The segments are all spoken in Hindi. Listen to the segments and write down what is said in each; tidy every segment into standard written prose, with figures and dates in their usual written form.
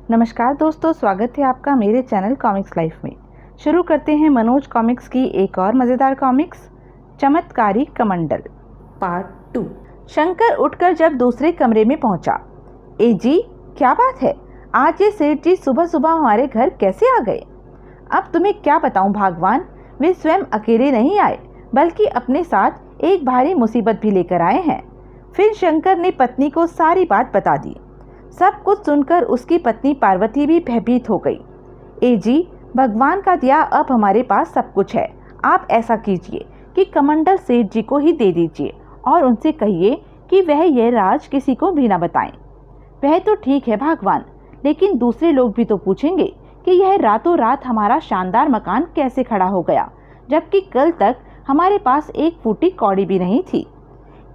नमस्कार दोस्तों, स्वागत है आपका मेरे चैनल कॉमिक्स लाइफ में। शुरू करते हैं मनोज कॉमिक्स की एक और मज़ेदार कॉमिक्स, चमत्कारी कमंडल पार्ट 2। शंकर उठकर जब दूसरे कमरे में पहुंचा, ए जी क्या बात है, आज ये सेठ जी सुबह सुबह हमारे घर कैसे आ गए? अब तुम्हें क्या बताऊं भगवान, वे स्वयं अकेले नहीं आए बल्कि अपने साथ एक भारी मुसीबत भी लेकर आए हैं। फिर शंकर ने पत्नी को सारी बात बता दी। सब कुछ सुनकर उसकी पत्नी पार्वती भी भयभीत हो गई। ए जी, भगवान का दिया अब हमारे पास सब कुछ है। आप ऐसा कीजिए कि कमंडल सेठ जी को ही दे दीजिए और उनसे कहिए कि वह यह राज किसी को भी न बताएं। वह तो ठीक है भगवान, लेकिन दूसरे लोग भी तो पूछेंगे कि यह रातों रात हमारा शानदार मकान कैसे खड़ा हो गया, जबकि कल तक हमारे पास एक फूटी कौड़ी भी नहीं थी।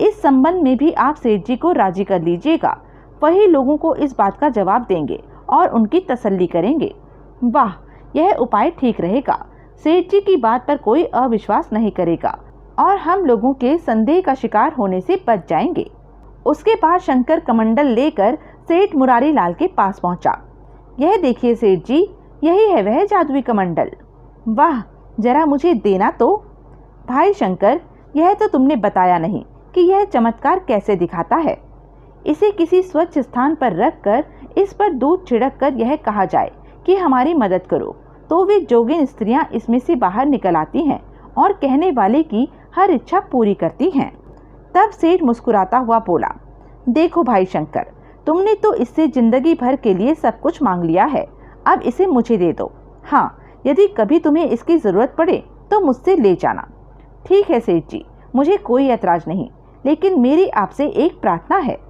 इस संबंध में भी आप सेठ जी को राजी कर लीजिएगा। वही लोगों को इस बात का जवाब देंगे और उनकी तसल्ली करेंगे। वाह, यह उपाय ठीक रहेगा। सेठ जी की बात पर कोई अविश्वास नहीं करेगा और हम लोगों के संदेह का शिकार होने से बच जाएंगे। उसके बाद शंकर कमंडल लेकर सेठ मुरारी लाल के पास पहुंचा। यह देखिए सेठ जी, यही है वह जादुई कमंडल। वाह, जरा मुझे देना तो। भाई शंकर, यह तो तुमने बताया नहीं कि यह चमत्कार कैसे दिखाता है। इसे किसी स्वच्छ स्थान पर रखकर इस पर दूध छिड़क कर यह कहा जाए कि हमारी मदद करो, तो वे जोगिन स्त्रियां इसमें से बाहर निकल आती हैं और कहने वाले की हर इच्छा पूरी करती हैं। तब सेठ मुस्कुराता हुआ बोला, देखो भाई शंकर, तुमने तो इससे जिंदगी भर के लिए सब कुछ मांग लिया है, अब इसे मुझे दे दो। हाँ, यदि कभी तुम्हें इसकी ज़रूरत पड़े तो मुझसे ले जाना। ठीक है सेठ जी, मुझे कोई ऐतराज़ नहीं, लेकिन मेरी आपसे एक प्रार्थना है।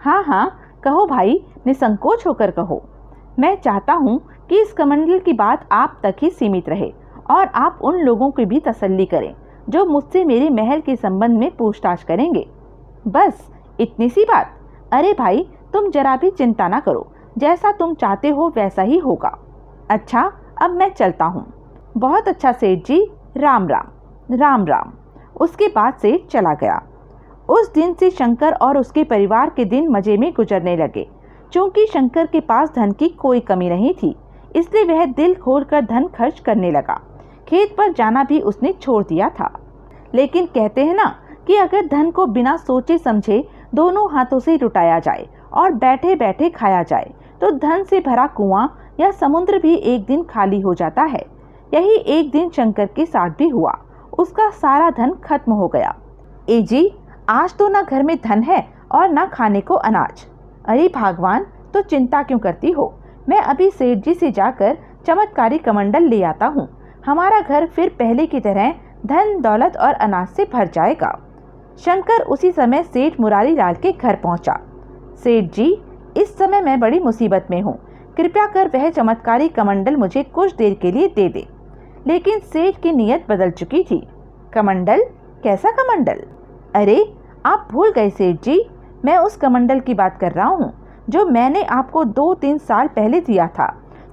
हाँ हाँ, कहो भाई, निसंकोच होकर कहो। मैं चाहता हूँ कि इस कमंडल की बात आप तक ही सीमित रहे और आप उन लोगों की भी तसल्ली करें जो मुझसे मेरे महल के संबंध में पूछताछ करेंगे। बस इतनी सी बात। अरे भाई, तुम जरा भी चिंता ना करो, जैसा तुम चाहते हो वैसा ही होगा। अच्छा, अब मैं चलता हूँ। बहुत अच्छा सेठ जी, राम राम। राम राम। उसके बाद सेठ चला गया। उस दिन से शंकर और उसके परिवार के दिन मजे में गुजरने लगे। चूंकि शंकर के पास धन की कोई कमी नहीं थी, इसलिए वह दिल खोलकर धन खर्च करने लगा। खेत पर जाना भी उसने छोड़ दिया था। लेकिन कहते हैं ना कि अगर धन को बिना सोचे समझे दोनों हाथों से लुटाया जाए और बैठे बैठे खाया जाए तो धन से भरा कुआं या समुद्र भी एक दिन खाली हो जाता है। यही एक दिन शंकर के साथ भी हुआ। उसका सारा धन खत्म हो गया। ए जी, आज तो ना घर में धन है और ना खाने को अनाज। अरे भगवान, तो चिंता क्यों करती हो? मैं अभी सेठ जी से जाकर चमत्कारी कमंडल ले आता हूँ। हमारा घर फिर पहले की तरह धन दौलत और अनाज से भर जाएगा। शंकर उसी समय सेठ मुरारी लाल के घर पहुँचा। सेठ जी, इस समय मैं बड़ी मुसीबत में हूँ, कृपया कर वह चमत्कारी कमंडल मुझे कुछ देर के लिए दे दे। लेकिन सेठ की नीयत बदल चुकी थी। कमंडल? कैसा कमंडल? अरे आप भूल गए सेठ जी, मैं उस कमंडल की बात कर रहा हूँ जो मैंने आपको 2-3 साल पहले दिया था,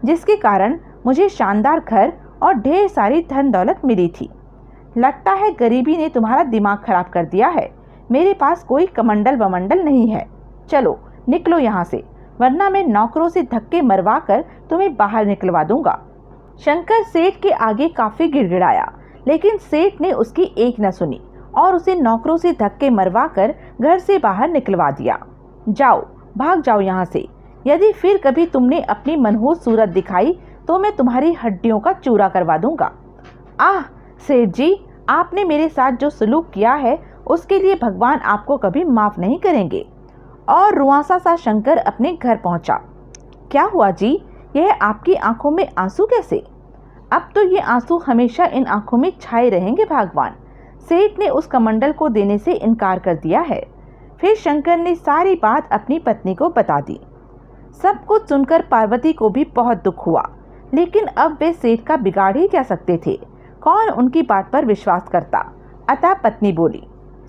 जिसके कारण मुझे शानदार घर और ढेर सारी धन दौलत मिली थी। लगता है गरीबी ने तुम्हारा दिमाग खराब कर दिया है। मेरे पास कोई कमंडल वमंडल नहीं है। चलो निकलो यहाँ से, वरना मैं नौकरों से धक्के मरवा कर तुम्हें बाहर निकलवा दूंगा। शंकर सेठ के आगे काफी गिड़गिड़ाया, लेकिन सेठ ने उसकी एक न सुनी और उसे नौकरों से धक्के मरवा कर घर से बाहर निकलवा दिया। जाओ, भाग जाओ यहाँ से। यदि फिर कभी तुमने अपनी मनहूस सूरत दिखाई तो मैं तुम्हारी हड्डियों का चूरा करवा दूंगा। आह सेठ जी, आपने मेरे साथ जो सलूक किया है उसके लिए भगवान आपको कभी माफ नहीं करेंगे। और रुआंसा सा शंकर अपने घर पहुंचा। क्या हुआ जी, यह आपकी आंखों में आंसू कैसे? अब तो ये आंसू हमेशा इन आंखों में छाए रहेंगे भगवान। सेठ ने उस कमंडल को देने से इनकार कर दिया है। फिर शंकर ने सारी बात अपनी पत्नी को बता दी। सब कुछ सुनकर पार्वती को भी बहुत दुख हुआ, लेकिन अब वे सेठ का बिगाड़ ही क्या सकते थे। कौन उनकी बात पर विश्वास करता। अतः पत्नी बोली,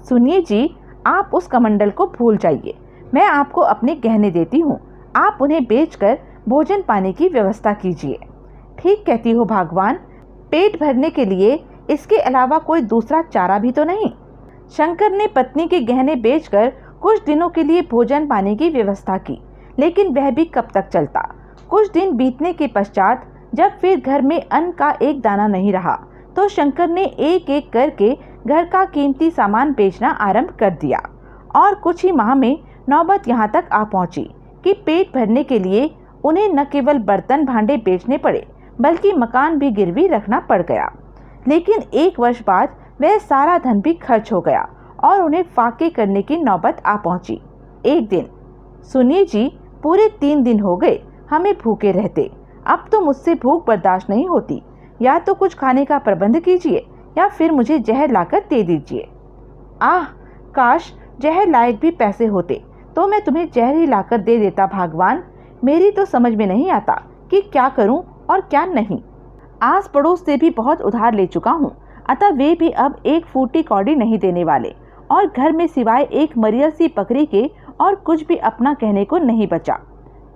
सुनिए जी, आप उस कमंडल को भूल जाइए। मैं आपको अपने गहने देती हूँ, आप उन्हें बेचकर भोजन पाने की व्यवस्था कीजिए। ठीक कहती हो भगवान, पेट भरने के लिए इसके अलावा कोई दूसरा चारा भी तो नहीं। शंकर ने पत्नी के गहने बेचकर कुछ दिनों के लिए भोजन पाने की व्यवस्था की, लेकिन वह भी कब तक चलता। कुछ दिन बीतने के पश्चात जब फिर घर में अन्न का एक दाना नहीं रहा तो शंकर ने एक एक करके घर का कीमती सामान बेचना आरंभ कर दिया और कुछ ही माह में नौबत यहाँ तक आ पहुंची कि पेट भरने के लिए उन्हें न केवल बर्तन भांडे बेचने पड़े बल्कि मकान भी गिरवी रखना पड़ गया। लेकिन 1 वर्ष बाद वह सारा धन भी खर्च हो गया और उन्हें फाके करने की नौबत आ पहुंची। एक दिन, सुनिए जी, पूरे 3 दिन हो गए हमें भूखे रहते। अब तो मुझसे भूख बर्दाश्त नहीं होती। या तो कुछ खाने का प्रबंध कीजिए या फिर मुझे जहर लाकर दे दीजिए। आह, काश जहर लायक भी पैसे होते तो मैं तुम्हें जहर ही लाकर दे देता भगवान। मेरी तो समझ में नहीं आता कि क्या करूं और क्या नहीं। आस पड़ोस से भी बहुत उधार ले चुका हूं, अतः वे भी अब एक फूटी कौड़ी नहीं देने वाले और घर में सिवाय एक मरियल सी बकरी के और कुछ भी अपना कहने को नहीं बचा।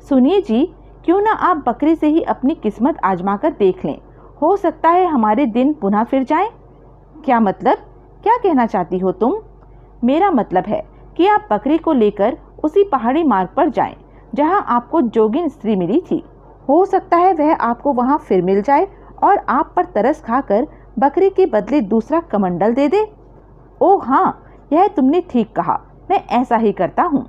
सुनिए जी, क्यों ना आप बकरी से ही अपनी किस्मत आजमा कर देख लें। हो सकता है हमारे दिन पुनः फिर जाएं। क्या मतलब? क्या कहना चाहती हो तुम? मेरा मतलब है कि आप बकरी को लेकर उसी पहाड़ी मार्ग पर जाएं जहां आपको जोगिन स्त्री मिली थी। हो सकता है वह आपको वहां फिर मिल जाए और आप पर तरस खाकर बकरी के बदले दूसरा कमंडल दे दे। ओह हाँ, यह तुमने ठीक कहा, मैं ऐसा ही करता हूँ।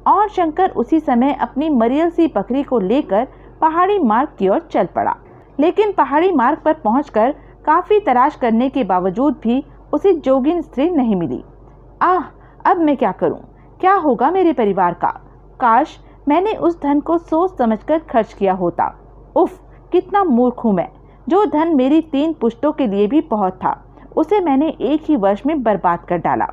और शंकर उसी समय अपनी मरियल सी बकरी को लेकर पहाड़ी मार्ग की ओर चल पड़ा। लेकिन पहाड़ी मार्ग पर पहुंचकर काफी तलाश करने के बावजूद भी उसे जोगिन स्त्री नहीं मिली। आह, अब मैं क्या करूं? क्या होगा मेरे परिवार का? काश मैंने उस धन को सोच समझकर खर्च किया होता। उफ, कितना मूर्ख हूं मैं। जो धन मेरी 3 पुश्तों के लिए भी बहुत था, उसे मैंने एक ही वर्ष में बर्बाद कर डाला।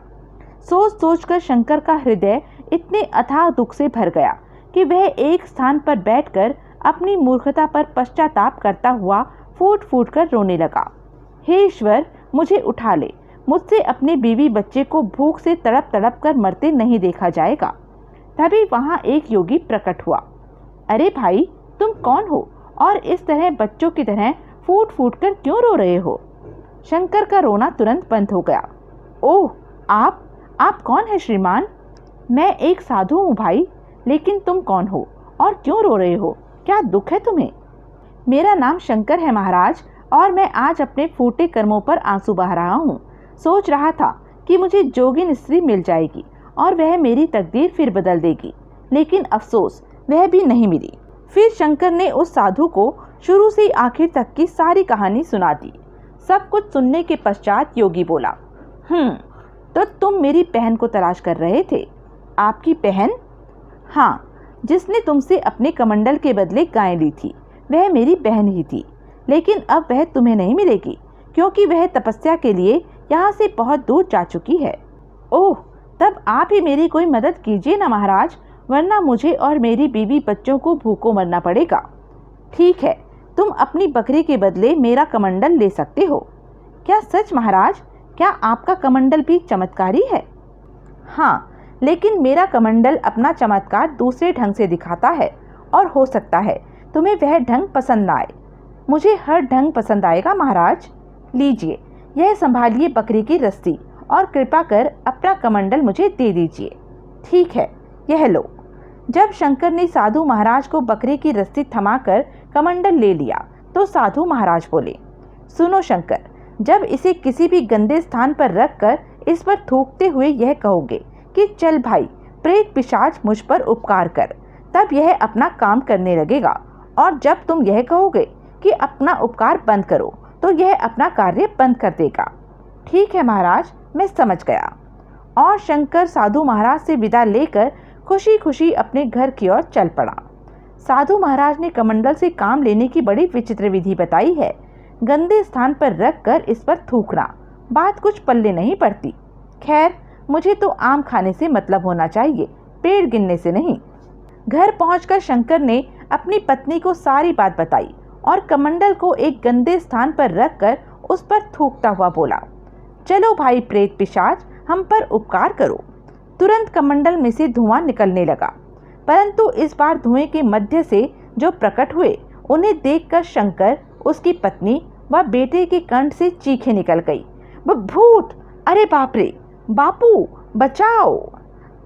सोच सोचकर शंकर का हृदय इतने अथाह दुख से भर गया कि वह एक स्थान पर बैठकर अपनी मूर्खता पर पश्चाताप करता हुआ फूट फूट कर रोने लगा। हे ईश्वर, मुझे उठा ले। मुझसे अपने बीवी बच्चे को भूख से तड़प तड़प कर मरते नहीं देखा जाएगा। तभी वहां एक योगी प्रकट हुआ। अरे भाई, तुम कौन हो और इस तरह बच्चों की तरह फूट फूट कर क्यों रो रहे हो? शंकर का रोना तुरंत बंद हो गया। ओह, आप कौन है श्रीमान? मैं एक साधु हूँ भाई। लेकिन तुम कौन हो और क्यों रो रहे हो? क्या दुख है तुम्हें? मेरा नाम शंकर है महाराज, और मैं आज अपने फूटे कर्मों पर आंसू बहा रहा हूँ। सोच रहा था कि मुझे जोगिन स्त्री मिल जाएगी और वह मेरी तकदीर फिर बदल देगी, लेकिन अफसोस वह भी नहीं मिली। फिर शंकर ने उस साधु को शुरू से आखिर तक की सारी कहानी सुना दी। सब कुछ सुनने के पश्चात योगी बोला, तो तुम मेरी बहन को तलाश कर रहे थे? आपकी बहन? हाँ, जिसने तुमसे अपने कमंडल के बदले गाय ली थी, वह मेरी बहन ही थी। लेकिन अब वह तुम्हें नहीं मिलेगी क्योंकि वह तपस्या के लिए यहाँ से बहुत दूर जा चुकी है। ओह, तब आप ही मेरी कोई मदद कीजिए ना महाराज, वरना मुझे और मेरी बीवी बच्चों को भूखों मरना पड़ेगा। ठीक है, तुम अपनी बकरी के बदले मेरा कमंडल ले सकते हो। क्या सच महाराज? क्या आपका कमंडल भी चमत्कारी है? हाँ, लेकिन मेरा कमंडल अपना चमत्कार दूसरे ढंग से दिखाता है और हो सकता है तुम्हें वह ढंग पसंद ना आए। मुझे हर ढंग पसंद आएगा महाराज। लीजिए, यह संभालिए बकरी की रस्सी और कृपा कर अपना कमंडल मुझे दे दीजिए। ठीक है, यह लो। जब शंकर ने साधु महाराज को बकरी की रस्सी थमाकर कमंडल ले लिया तो साधु महाराज बोले, सुनो शंकर, जब इसे किसी भी गंदे स्थान पर रखकर इस पर थूकते हुए यह कहोगे कि चल भाई, प्रेत पिशाच मुझ पर उपकार कर, तब यह अपना काम करने लगेगा। और जब तुम यह कहोगे कि अपना उपकार बंद करो, तो यह अपना कार्य बंद कर देगा। ठीक है महाराज, मैं समझ गया। और शंकर साधु महाराज से विदा लेकर खुशी खुशी अपने घर की ओर चल पड़ा। साधु महाराज ने कमंडल से काम लेने की बड़ी विचित्र विधि बताई है। गंदे स्थान पर रखकर इस पर थूकना, बात कुछ पल्ले नहीं पड़ती। खैर, मुझे तो आम खाने से मतलब होना चाहिए, पेड़ गिनने से नहीं। घर पहुंचकर शंकर ने अपनी पत्नी को सारी बात बताई और कमंडल को एक गंदे स्थान पर रखकर उस पर थूकता हुआ बोला, चलो भाई प्रेत पिशाच, हम पर उपकार करो। तुरंत कमंडल में से धुआं निकलने लगा, परंतु इस बार धुएं के मध्य से जो प्रकट हुए उन्हें देखकर शंकर, उसकी पत्नी व बेटे के कंठ से चीखें निकल गई, भूत! अरे बाप रे! बापू बचाओ!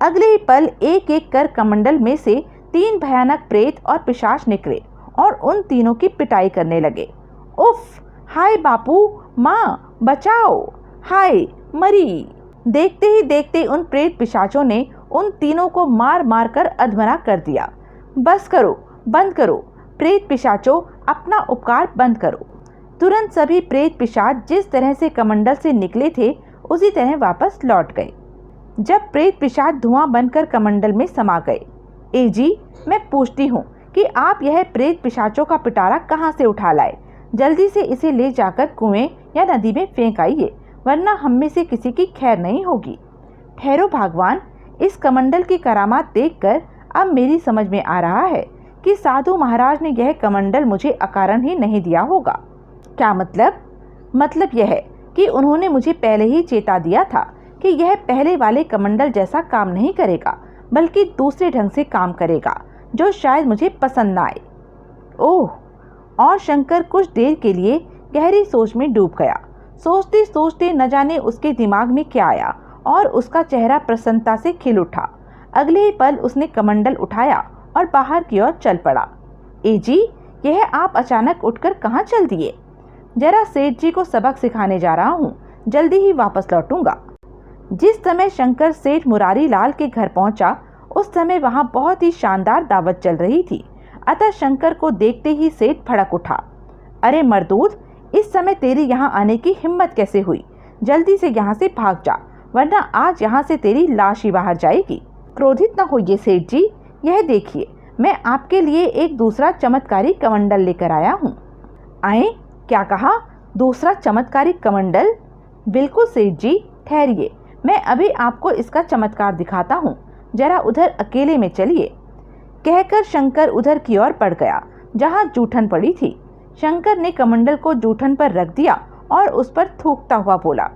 अगले ही पल एक एक कर कमंडल में से 3 भयानक प्रेत और पिशाच निकले और उन तीनों की पिटाई करने लगे। उफ, हाय बापू, माँ बचाओ, हाय मरी। देखते ही देखते उन प्रेत पिशाचों ने उन तीनों को मार मार कर अधमरा कर दिया। बस करो, बंद करो, प्रेत पिशाचों, अपना उपकार बंद करो। तुरंत सभी प्रेत पिशाच जिस तरह से कमंडल से निकले थे उसी तरह वापस लौट गए। जब प्रेत पिशाच धुआं बनकर कमंडल में समा गए। ए जी, मैं पूछती हूँ कि आप यह प्रेत पिशाचों का पिटारा कहाँ से उठा लाए? जल्दी से इसे ले जाकर कुएं या नदी में फेंक आइए, वरना हम में से किसी की खैर नहीं होगी। ठहरो भगवान, इस कमंडल की करामात देखकर अब मेरी समझ में आ रहा है कि साधु महाराज ने यह कमंडल मुझे अकारण ही नहीं दिया होगा। क्या मतलब? मतलब यह है कि उन्होंने मुझे पहले ही चेता दिया था कि यह पहले वाले कमंडल जैसा काम नहीं करेगा, बल्कि दूसरे ढंग से काम करेगा जो शायद मुझे पसंद न आए। ओह! और शंकर कुछ देर के लिए गहरी सोच में डूब गया। सोचते सोचते न जाने उसके दिमाग में क्या आया और उसका चेहरा प्रसन्नता से खिल उठा। अगले ही पल उसने कमंडल उठाया और बाहर की ओर चल पड़ा। ए जी, यह आप अचानक उठकर कहाँ चल दिए? जरा सेठ जी को सबक सिखाने जा रहा हूँ, जल्दी ही वापस लौटूंगा। जिस समय शंकर सेठ मुरारी लाल के घर पहुंचा उस समय वहां बहुत ही शानदार दावत चल रही थी। अतः शंकर को देखते ही सेठ भड़क उठा। अरे मर्दूद, इस समय तेरी यहाँ आने की हिम्मत कैसे हुई? जल्दी से यहाँ से भाग जा, वरना आज यहाँ से तेरी लाश ही बाहर जाएगी। क्रोधित न होइए सेठ जी, यह देखिए, मैं आपके लिए एक दूसरा चमत्कारी कमंडल लेकर आया हूँ। आए? क्या कहा? दूसरा चमत्कारी कमंडल? बिल्कुल सेठ जी, ठहरिए, मैं अभी आपको इसका चमत्कार दिखाता हूँ। जरा उधर अकेले में चलिए। कहकर शंकर उधर की ओर बढ़ गया जहाँ जूठन पड़ी थी। शंकर ने कमंडल को जूठन पर रख दिया और उस पर थूकता हुआ बोला,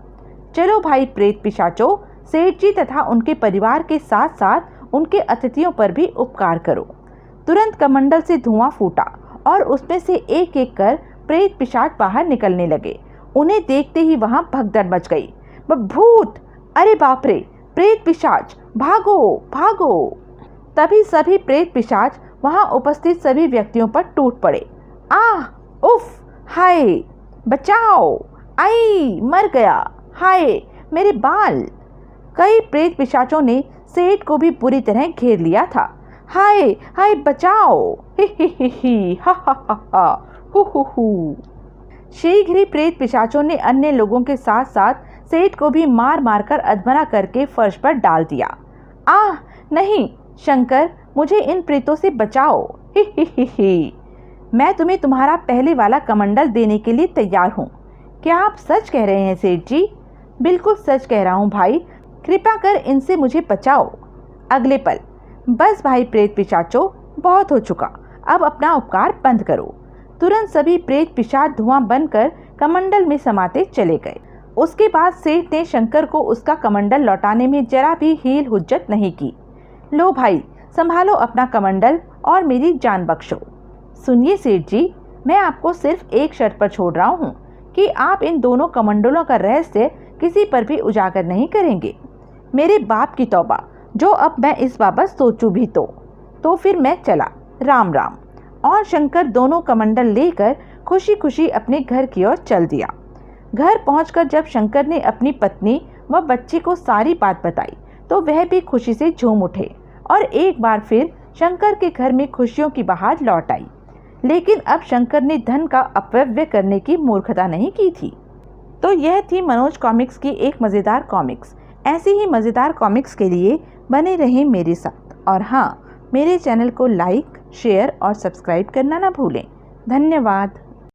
चलो भाई प्रेत पिशाचों, सेठ जी तथा उनके परिवार के साथ साथ उनके अतिथियों पर भी उपकार करो। तुरंत कमंडल से धुआं फूटा और उसमें से एक एक कर प्रेत पिशाच बाहर निकलने लगे। उन्हें देखते ही वहां भगदड़ मच गई। भूत! अरे बाप रे, प्रेत पिशाच, भागो भागो! तभी सभी प्रेत पिशाच वहां उपस्थित सभी व्यक्तियों पर टूट पड़े। आह! उफ! हाय! बचाओ! आई! मर गया! हाय! मेरे बाल! कई प्रेत पिशाचों ने सेठ को भी बुरी तरह घेर लिया था। हाय! हाय! बचाओ! ही हा हा हा हा हु। शीघ्र ही प्रेत पिशाचों ने अन्य लोगों के साथ साथ सेठ को भी मार मार कर अधमरा करके फर्श पर डाल दिया। आह! नहीं शंकर, मुझे इन प्रेतों से बचाओ। ही। मैं तुम्हें तुम्हारा पहले वाला कमंडल देने के लिए तैयार हूँ। क्या आप सच कह रहे हैं सेठ जी? बिल्कुल सच कह रहा हूँ भाई, कृपा कर इनसे मुझे बचाओ। अगले पल, बस भाई प्रेत पिशाचों, बहुत हो चुका, अब अपना उपकार बंद करो। तुरंत सभी प्रेत पिशाच धुआं बनकर कमंडल में समाते चले गए। उसके बाद सेठ ने शंकर को उसका कमंडल लौटाने में जरा भी हील हुज्जत नहीं की। लो भाई, संभालो अपना कमंडल और मेरी जान बख्शो। सुनिए सेठ जी, मैं आपको सिर्फ एक शर्त पर छोड़ रहा हूँ कि आप इन दोनों कमंडलों का रहस्य किसी पर भी उजागर नहीं करेंगे। मेरे बाप की तौबा, जो अब मैं इस बाबत सोचूं भी तो फिर मैं चला। राम राम। और शंकर दोनों कमंडल लेकर खुशी खुशी अपने घर की ओर चल दिया। घर पहुंचकर जब शंकर ने अपनी पत्नी व बच्चे को सारी बात बताई तो वह भी खुशी से झूम उठे और एक बार फिर शंकर के घर में खुशियों की बहार लौट आई। लेकिन अब शंकर ने धन का अपव्यय करने की मूर्खता नहीं की थी। तो यह थी मनोज कॉमिक्स की एक मज़ेदार कॉमिक्स। ऐसी ही मज़ेदार कॉमिक्स के लिए बने रहें मेरे साथ। और हाँ, मेरे चैनल को लाइक, शेयर और सब्सक्राइब करना ना भूलें। धन्यवाद।